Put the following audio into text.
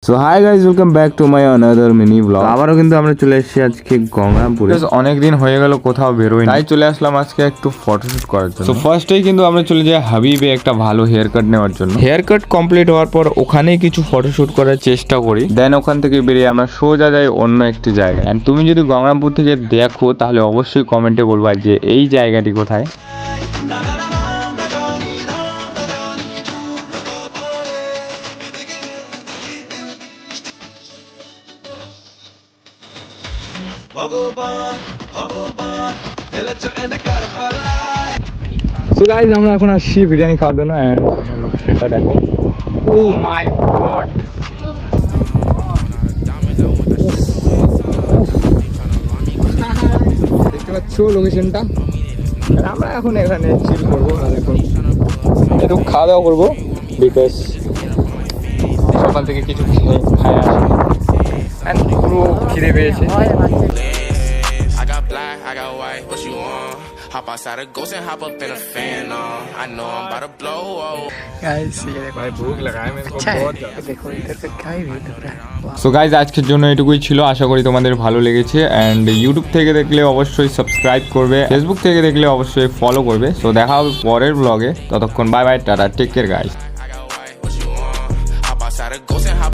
So hi guys, welcome back to my another mini blog. আবারও কিন্তু আমরা চলে এসেছি আজকে গঙ্গারামপুরে। অনেক দিন হয়ে গেল কোথাও বেরোই, তাই চলে আসলাম আজকে একটু ফটোশুট করার জন্য। তো ফার্স্টেই কিন্তু আমরা চলে যাই হাবিবে একটা ভালো হেয়ার কাট নেওয়ার জন্য। হেয়ার কাট কমপ্লিট হওয়ার পর ওখানেই কিছু ফটোশুট করার চেষ্টা করি, দেন ওখান থেকে বেরিয়ে আমরা সোজা যাই অন্য একটি জায়গায়। এন্ড তুমি যদি গঙ্গারামপুর থেকে দেখো তাহলে অবশ্যই কমেন্টে বলবা যে এই জায়গাটি কোথায়। সো গাইস, আমরা এখন আসছি বিরিয়ানি খাওয়ার জন্য। এন্ড লোকেশনটা দেখো। ও মাই গড, দেখতে পাচ্ছ লোকেশনটা। আমরা এখন এখানে চিল করবো আর এখন একটু খাওয়া দাওয়া করবো, বিকজ সকাল থেকে কিছু খাই আসি এন্ড পুরো খিদে পেয়েছে। I got white, what you want? Hop outside a ghost and hop up in a fan, I know I'm about to blow, guys ये देखो भाई भूख लगा है मेरे को अच्छा है। बहुत ज़्यादा। देखो इधर का क्या ही व्यू दिख रहा है। वाह। সো গাইজ, আজকের জন্য এটুকুই ছিল। আশা করি তোমাদের ভালো লেগেছে। অ্যান্ড ইউটিউব থেকে দেখলে অবশ্যই সাবস্ক্রাইব করবে, ফেসবুক থেকে দেখলে অবশ্যই ফলো করবে। সো দেখা হবে পরের ব্লগে। ততক্ষণ bye bye, tata, take care guys.